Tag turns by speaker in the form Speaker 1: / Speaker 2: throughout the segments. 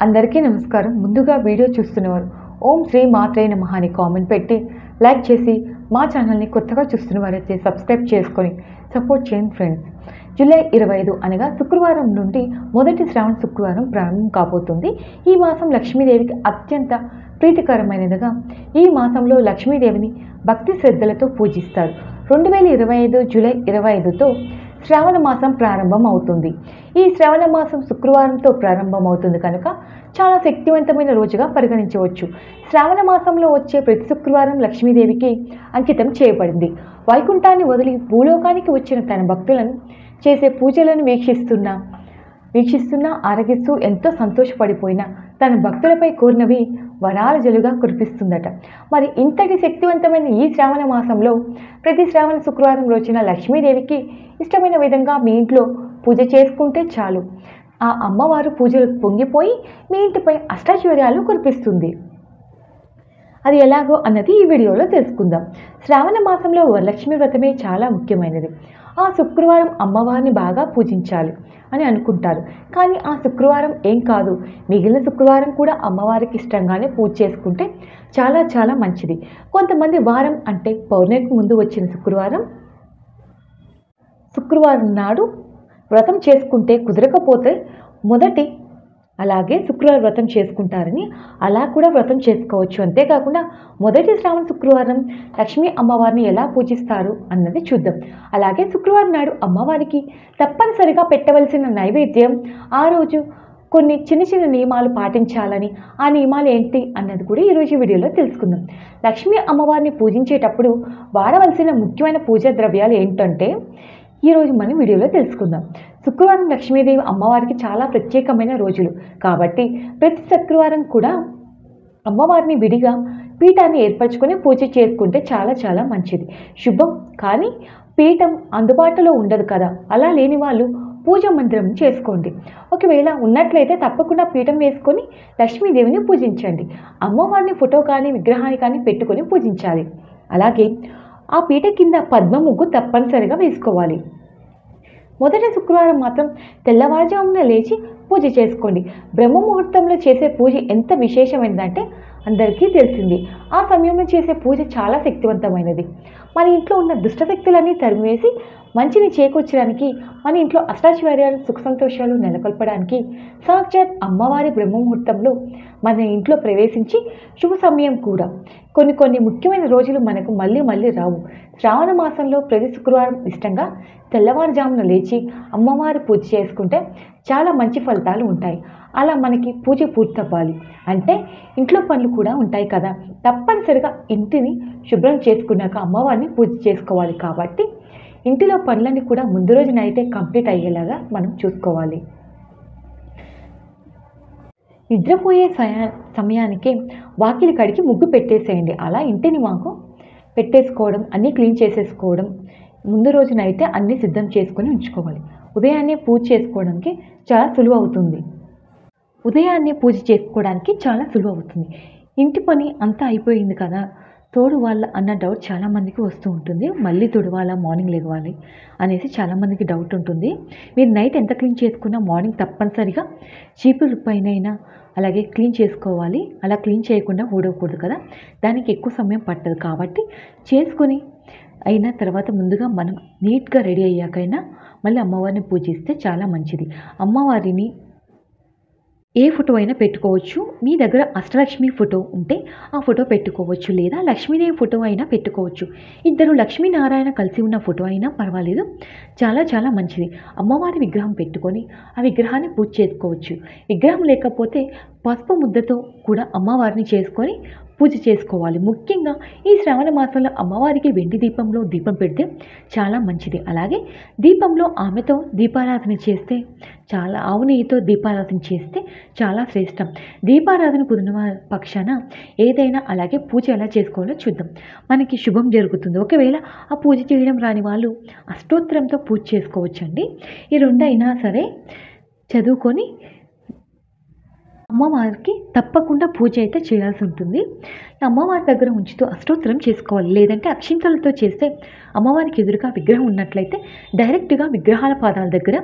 Speaker 1: అందరికీ నమస్కారం. ముందుగా వీడియో చూస్తున్నవారు ఓం శ్రీ మాత్రే నమః అని కామెంట్ పెట్టి లైక్ చేసి మా ఛానల్ని కొత్తగా చూస్తున్న వారైతే సబ్స్క్రైబ్ చేసుకొని సపోర్ట్ చేయండి ఫ్రెండ్స్. జూలై 25 అనగా శుక్రవారం నుండి మొదటి శ్రావణ శుక్రవారం ప్రారంభం కాబోతుంది. ఈ మాసం లక్ష్మీదేవికి అత్యంత ప్రీతికరమైనదిగా ఈ మాసంలో లక్ష్మీదేవిని భక్తి శ్రద్ధలతో పూజిస్తారు. 2025 జూలై 25తో శ్రావణ మాసం ప్రారంభం అవుతుంది. ఈ శ్రావణ మాసం శుక్రవారంతో ప్రారంభం అవుతుంది కనుక చాలా శక్తివంతమైన రోజుగా పరిగణించవచ్చు. శ్రావణ మాసంలో వచ్చే ప్రతి శుక్రవారం లక్ష్మీదేవికి అంకితం చేయబడింది. వైకుంఠాన్ని వదిలి భూలోకానికి వచ్చిన తన భక్తులను చేసే పూజలను వీక్షిస్తున్నా ఆరగిస్తూ ఎంతో సంతోషపడిపోయిన తన భక్తులపై కోరినవి వరాల జలుగా కురిపిస్తుందట. మరి ఇంతటి శక్తివంతమైన ఈ శ్రావణ మాసంలో ప్రతి శ్రావణ శుక్రవారం రోజున లక్ష్మీదేవికి ఇష్టమైన విధంగా మీ ఇంట్లో పూజ చేసుకుంటే చాలు, ఆ అమ్మవారు పూజలకు పొంగిపోయి మీ ఇంటిపై అష్టైశ్వర్యాలు కురిపిస్తుంది. అది ఎలాగో అన్నది ఈ వీడియోలో తెలుసుకుందాం. శ్రావణ మాసంలో వరలక్ష్మి వ్రతమే చాలా ముఖ్యమైనది. ఆ శుక్రవారం అమ్మవారిని బాగా పూజించాలి అని అనుకుంటారు. కానీ ఆ శుక్రవారం ఏం కాదు, మిగిలిన శుక్రవారం కూడా అమ్మవారికి ఇష్టంగానే పూజ చేసుకుంటే చాలా చాలా మంచిది. కొంతమంది వారం అంటే పౌర్ణమికి ముందు వచ్చిన శుక్రవారం నాడు వ్రతం చేసుకుంటే కుదరకపోతే మొదటి అలాగే శుక్రవారం వ్రతం చేసుకుంటారని అలా కూడా వ్రతం చేసుకోవచ్చు. అంతేకాకుండా మొదటి శ్రావణ శుక్రవారం లక్ష్మీ అమ్మవారిని ఎలా పూజిస్తారు అన్నది చూద్దాం. అలాగే శుక్రవారం నాడు అమ్మవారికి తప్పనిసరిగా పెట్టవలసిన నైవేద్యం, ఆ రోజు కొన్ని చిన్న చిన్న నియమాలు పాటించాలని, ఆ నియమాలు ఏంటి అన్నది కూడా ఈరోజు వీడియోలో తెలుసుకుందాం. లక్ష్మీ అమ్మవారిని పూజించేటప్పుడు వాడవలసిన ముఖ్యమైన పూజా ద్రవ్యాలు ఏంటంటే ఈరోజు మనం వీడియోలో తెలుసుకుందాం. శుక్రవారం లక్ష్మీదేవి అమ్మవారికి చాలా ప్రత్యేకమైన రోజులు కాబట్టి ప్రతి శుక్రవారం కూడా అమ్మవారిని విడిగా పీఠాన్ని ఏర్పరచుకొని పూజ చేసుకుంటే చాలా చాలా మంచిది, శుభం. కానీ పీఠం అందుబాటులో ఉండదు కదా, అలా లేని వాళ్ళు పూజ మందిరం చేసుకోండి. ఒకవేళ ఉన్నట్లయితే తప్పకుండా పీఠం వేసుకొని లక్ష్మీదేవిని పూజించండి. అమ్మవారిని ఫోటో కానీ విగ్రహాన్ని కానీ పెట్టుకొని పూజించాలి. అలాగే ఆ పీట కింద పద్మ ముగ్గు తప్పనిసరిగా వేసుకోవాలి. మొదటి శుక్రవారం మాత్రం తెల్లవారుజామున లేచి పూజ చేసుకోండి. బ్రహ్మ ముహూర్తంలో చేసే పూజ ఎంత విశేషమైనదంటే అందరికీ తెలిసింది. ఆ సమయంలో చేసే పూజ చాలా శక్తివంతమైనది. మన ఇంట్లో ఉన్న దుష్టశక్తులన్నీ తరిమివేసి మంచిని చేకూర్చడానికి, మన ఇంట్లో అష్టాశ్వర్యాలు సుఖ సంతోషాలు నెలకొల్పడానికి సాక్షాత్ అమ్మవారి బ్రహ్మముహూర్తంలో మన ఇంట్లో ప్రవేశించి శుభ సమయం కూడా. కొన్ని ముఖ్యమైన రోజులు మనకు మళ్ళీ రావు. శ్రావణ మాసంలో ప్రతి శుక్రవారం ఇష్టంగా తెల్లవారుజామున లేచి అమ్మవారి పూజ చేసుకుంటే చాలా మంచి ఫలితాలు ఉంటాయి. అలా మనకి పూజ పూర్తవ్వాలి అంటే ఇంట్లో పనులు కూడా ఉంటాయి కదా, తప్పనిసరిగా ఇంటిని శుభ్రం చేసుకున్నాక అమ్మవారిని పూజ చేసుకోవాలి. కాబట్టి ఇంటిలో పనులన్నీ కూడా ముందు రోజు నైటే కంప్లీట్ అయ్యేలాగా మనం చూసుకోవాలి. నిద్రపోయే సమయానికే వాకిలి కడిగి ముగ్గు పెట్టేసేయండి. అలా ఇంటిని మాకు పెట్టేసుకోవడం, అన్నీ క్లీన్ చేసేసుకోవడం, ముందు రోజు నైతే అన్నీ సిద్ధం చేసుకొని ఉంచుకోవాలి. ఉదయాన్నే పూజ చేసుకోవడానికి చాలా సులువు అవుతుంది. ఇంటి పని అంతా అయిపోయింది కదా, తోడువాళ్ళ అన్న డౌట్ చాలామందికి వస్తూ ఉంటుంది. మళ్ళీ తోడువాళ్ళ, మార్నింగ్ లేవాలి అనేసి చాలామందికి డౌట్ ఉంటుంది. మీరు నైట్ ఎంత క్లీన్ చేసుకున్నా మార్నింగ్ తప్పనిసరిగా చీపురు పైన అలాగే క్లీన్ చేసుకోవాలి. అలా క్లీన్ చేయకుండా ఊడకూడదు కదా, దానికి ఎక్కువ సమయం పట్టదు. కాబట్టి చేసుకొని అయిన తర్వాత ముందుగా మనం నీట్గా రెడీ అయ్యాకైనా మళ్ళీ అమ్మవారిని పూజిస్తే చాలా మంచిది. అమ్మవారిని ఏ ఫోటో అయినా పెట్టుకోవచ్చు. మీ దగ్గర అష్టలక్ష్మి ఫోటో ఉంటే ఆ ఫోటో పెట్టుకోవచ్చు, లేదా లక్ష్మీదేవి ఫోటో అయినా పెట్టుకోవచ్చు. ఇద్దరు లక్ష్మీనారాయణ కలిసి ఉన్న ఫోటో అయినా పర్వాలేదు, చాలా చాలా మంచిది. అమ్మవారి విగ్రహం పెట్టుకొని ఆ విగ్రహాన్ని పూజ చేసుకోవచ్చు. విగ్రహం లేకపోతే పసుపు ముద్దతో కూడా అమ్మవారిని చేసుకొని పూజ చేసుకోవాలి. ముఖ్యంగా ఈ శ్రావణ మాసంలో అమ్మవారికి వెండి దీపంలో దీపం పెడితే చాలా మంచిది. అలాగే దీపంలో ఆమెతో దీపారాధన చేస్తే ఆవు నెయ్యితో దీపారాధన చేస్తే చాలా శ్రేష్టం. దీపారాధన కుదిరిన పక్షాన ఏదైనా అలాగే పూజ ఎలా చేసుకోవాలో చూద్దాం, మనకి శుభం జరుగుతుంది. ఒకవేళ ఆ పూజ చేయడం రాని వాళ్ళు అష్టోత్తరంతో పూజ చేసుకోవచ్చండి. ఈ రెండైనా సరే చదువుకొని అమ్మవారికి తప్పకుండా పూజ అయితే చేయాల్సి ఉంటుంది. అమ్మవారి దగ్గర ఉంచుతూ అష్టోత్తరం చేసుకోవాలి. లేదంటే అక్షింతలతో చేస్తే అమ్మవారికి ఎదురుగా విగ్రహం ఉన్నట్లయితే డైరెక్ట్గా విగ్రహాల పాదాల దగ్గర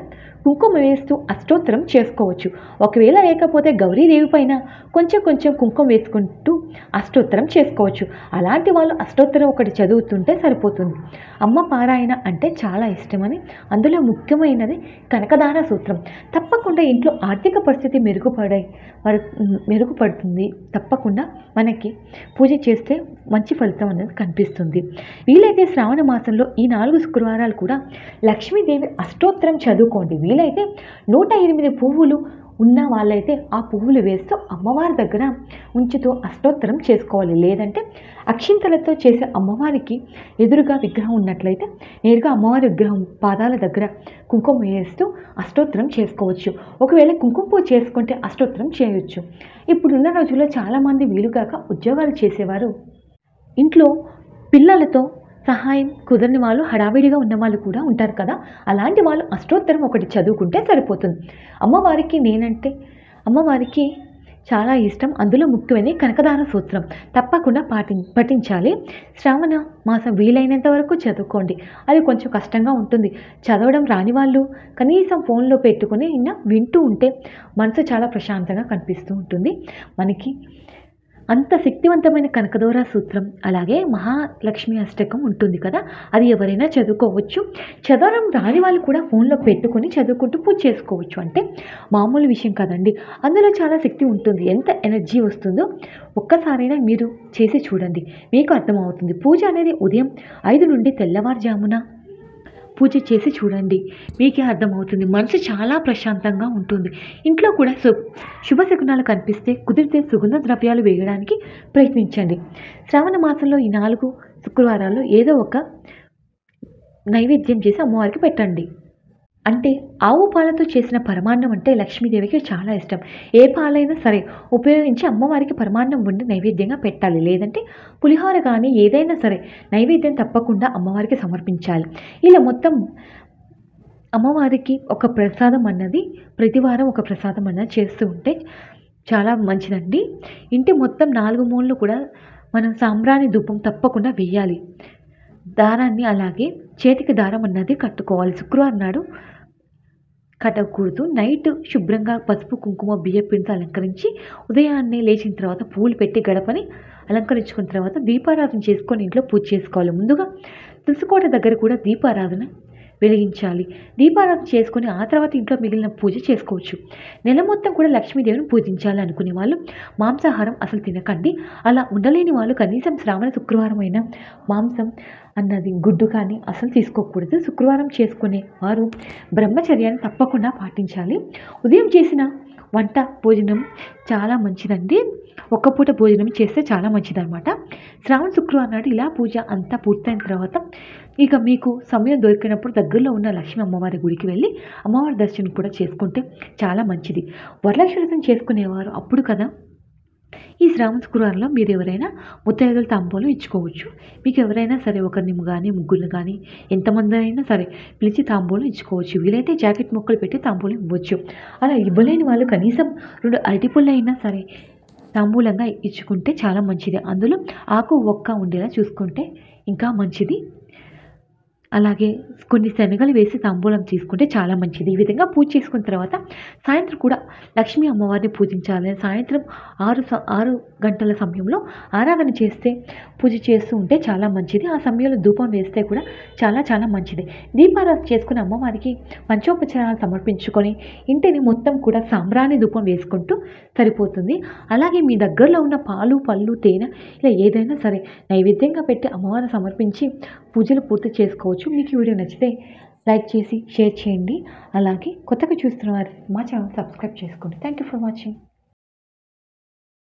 Speaker 1: కుంకుమ వేస్తూ అష్టోత్తరం చేసుకోవచ్చు. ఒకవేళ లేకపోతే గౌరీదేవి పైన కొంచెం కొంచెం కుంకుమ వేసుకుంటూ అష్టోత్తరం చేసుకోవచ్చు. అలాంటి వాళ్ళు అష్టోత్తరం ఒకటి చదువుతుంటే సరిపోతుంది. అమ్మ పారాయణ అంటే చాలా ఇష్టమని, అందులో ముఖ్యమైనది కనకదార సూత్రం. తప్పకుండా ఇంట్లో ఆర్థిక పరిస్థితి మెరుగుపడుతుంది. తప్పకుండా మనకి పూజ చేస్తే మంచి ఫలితం అనేది కనిపిస్తుంది. వీలైతే శ్రావణ మాసంలో ఈ 4 శుక్రవారాలు కూడా లక్ష్మీదేవి అష్టోత్తరం చదువుకోండి. వీలైతే 108 పువ్వులు ఉన్న వాళ్ళైతే ఆ పువ్వులు వేస్తూ అమ్మవారి దగ్గర ఉంచుతూ అష్టోత్తరం చేసుకోవాలి. లేదంటే అక్షింతలతో చేసే అమ్మవారికి ఎదురుగా విగ్రహం ఉన్నట్లయితే నేరుగా అమ్మవారి విగ్రహం పాదాల దగ్గర కుంకుమ వేస్తూ అష్టోత్తరం చేసుకోవచ్చు. ఒకవేళ కుంకుమ పూజ చేసుకుంటే అష్టోత్తరం చేయవచ్చు. ఇప్పుడున్న రోజుల్లో చాలామంది వీలుగాక ఉద్యోగాలు చేసేవారు ఇంట్లో పిల్లలతో సహాయం కుదరని వాళ్ళు, హడావిడిగా ఉన్న వాళ్ళు కూడా ఉంటారు కదా. అలాంటి వాళ్ళు అష్టోత్తరం ఒకటి చదువుకుంటే సరిపోతుంది. అమ్మవారికి చాలా ఇష్టం. అందులో ముఖ్యమైనది కనకదార సూత్రం తప్పకుండా పఠించాలి. శ్రావణ మాసం వీలైనంత వరకు చదువుకోండి. అది కొంచెం కష్టంగా ఉంటుంది. చదవడం రాని వాళ్ళు కనీసం ఫోన్లో పెట్టుకుని వింటూ ఉంటే మనసు చాలా ప్రశాంతంగా కనిపిస్తూ ఉంటుంది. మనకి అంత శక్తివంతమైన కనకదార సూత్రం, అలాగే మహాలక్ష్మి అష్టకం ఉంటుంది కదా, అది ఎవరైనా చదువుకోవచ్చు. చదవడం రాని వాళ్ళు కూడా ఫోన్లో పెట్టుకొని చదువుకుంటూ పూజ చేసుకోవచ్చు. అంటే మామూలు విషయం కదండి. అందులో చాలా శక్తి ఉంటుంది. ఎంత ఎనర్జీ వస్తుందో ఒక్కసారైనా మీరు చేసి చూడండి, మీకు అర్థమవుతుంది. పూజ అనేది ఉదయం 5 నుండి తెల్లవారుజామున పూజ చేసి చూడండి, మీకే అర్థమవుతుంది. మనసు చాలా ప్రశాంతంగా ఉంటుంది. ఇంట్లో కూడా శుభశకునాలు కనిపిస్తే కుదిరితే సుగంధ ద్రవ్యాలు వేయడానికి ప్రయత్నించండి. శ్రావణ మాసంలో ఈ 4 శుక్రవారాల్లో ఏదో ఒక నైవేద్యం చేసి అమ్మవారికి పెట్టండి. అంటే ఆవు పాలతో చేసిన పరమాన్నం అంటే లక్ష్మీదేవికి చాలా ఇష్టం. ఏ పాలైనా సరే ఉపయోగించి అమ్మవారికి పరమాన్నం వండి నైవేద్యంగా పెట్టాలి. లేదంటే పులిహోర కానీ ఏదైనా సరే నైవేద్యం తప్పకుండా అమ్మవారికి సమర్పించాలి. ఇలా మొత్తం అమ్మవారికి ఒక ప్రసాదం అన్నది ప్రతివారం ఒక ప్రసాదం అన్నది చేస్తూ ఉంటే చాలా మంచిదండి. ఇంటి మొత్తం 4 మూలలు కూడా మనం సాంబ్రాణి ధూపం తప్పకుండా వేయాలి. దారాన్ని అలాగే చేతికి దారం అన్నది కట్టుకోవాలి. శుక్రవారం నాడు కట్టకూడదు. నైట్ శుభ్రంగా పసుపు కుంకుమ బియ్యపిండితో అలంకరించి ఉదయాన్నే లేచిన తర్వాత పూలు పెట్టి గడపని అలంకరించుకున్న తర్వాత దీపారాధన చేసుకొని ఇంట్లో పూజ చేసుకోవాలి. ముందుగా తులసికోట దగ్గర కూడా దీపారాధన వెలిగించాలి. దీపారాధన చేసుకుని ఆ తర్వాత ఇంట్లో మిగిలిన పూజ చేసుకోవచ్చు. నెల మొత్తం కూడా లక్ష్మీదేవిని పూజించాలి అనుకునే వాళ్ళు మాంసాహారం అసలు తినకండి. అలా ఉండలేని వాళ్ళు కనీసం శ్రావణ శుక్రవారం అయినా మాంసం అన్నది గుడ్డు కానీ అసలు తీసుకోకూడదు. శుక్రవారం చేసుకునే వారు బ్రహ్మచర్యాన్ని తప్పకుండా పాటించాలి. ఉదయం చేసిన వంట భోజనం చాలా మంచిదండి. ఒక్క పూట భోజనం చేస్తే చాలా మంచిదన్నమాట. శ్రావణ శుక్రవారం నాడు ఇలా పూజ అంతా పూర్తయిన తర్వాత ఇక మీకు సమయం దొరికినప్పుడు దగ్గరలో ఉన్న లక్ష్మీ అమ్మవారి గుడికి వెళ్ళి అమ్మవారి దర్శనం కూడా చేసుకుంటే చాలా మంచిది. వరలక్ష్మి వ్రతం చేసుకునేవారు అప్పుడు కదా ఈ శ్రావణ శుక్రవారంలో మీరు ఎవరైనా ముత్తైదుల తాంబూలం ఇచ్చుకోవచ్చు. మీకు ఎవరైనా సరే ఒకరిని కానీ ముగ్గురిని కానీ ఎంతమంది అయినా సరే పిలిచి తాంబూలం ఇచ్చుకోవచ్చు. వీలైతే జాకెట్ ముక్కలు పెట్టి తాంబూలం ఇవ్వచ్చు. అలా ఇవ్వలేని వాళ్ళు కనీసం 2 అరటిపళ్ళు అయినా సరే తాంబూలంగా ఇచ్చుకుంటే చాలా మంచిది. అందులో ఆకు ఒక్క ఉండేలా చూసుకుంటే ఇంకా మంచిది. అలాగే కొన్ని శనగలు వేసి తాంబూలం తీసుకుంటే చాలా మంచిది. ఈ విధంగా పూజ చేసుకున్న తర్వాత సాయంత్రం కూడా లక్ష్మీ అమ్మవారిని పూజించాలి. సాయంత్రం 6 గంటల సమయంలో ఆరాధన చేస్తే పూజ చేస్తూ ఉంటే చాలా మంచిది. ఆ సమయంలో ధూపం వేస్తే కూడా చాలా చాలా మంచిది. దీపారాధన చేసుకుని అమ్మవారికి పంచోపచారాలు సమర్పించుకొని ఇంటిని మొత్తం కూడా సాంబ్రాణి ధూపం వేసుకుంటూ సరిపోతుంది. అలాగే మీ దగ్గరలో ఉన్న పాలు పళ్ళు తేనె ఇలా ఏదైనా సరే నైవేద్యంగా పెట్టి అమ్మవారిని సమర్పించి పూజలు పూర్తి చేసుకోవచ్చు. మీకు ఈ వీడియో నచ్చితే లైక్ చేసి షేర్ చేయండి. అలాగే కొత్తగా చూస్తున్న వారు మా ఛానల్ సబ్స్క్రైబ్ చేసుకోండి. Thank you for watching.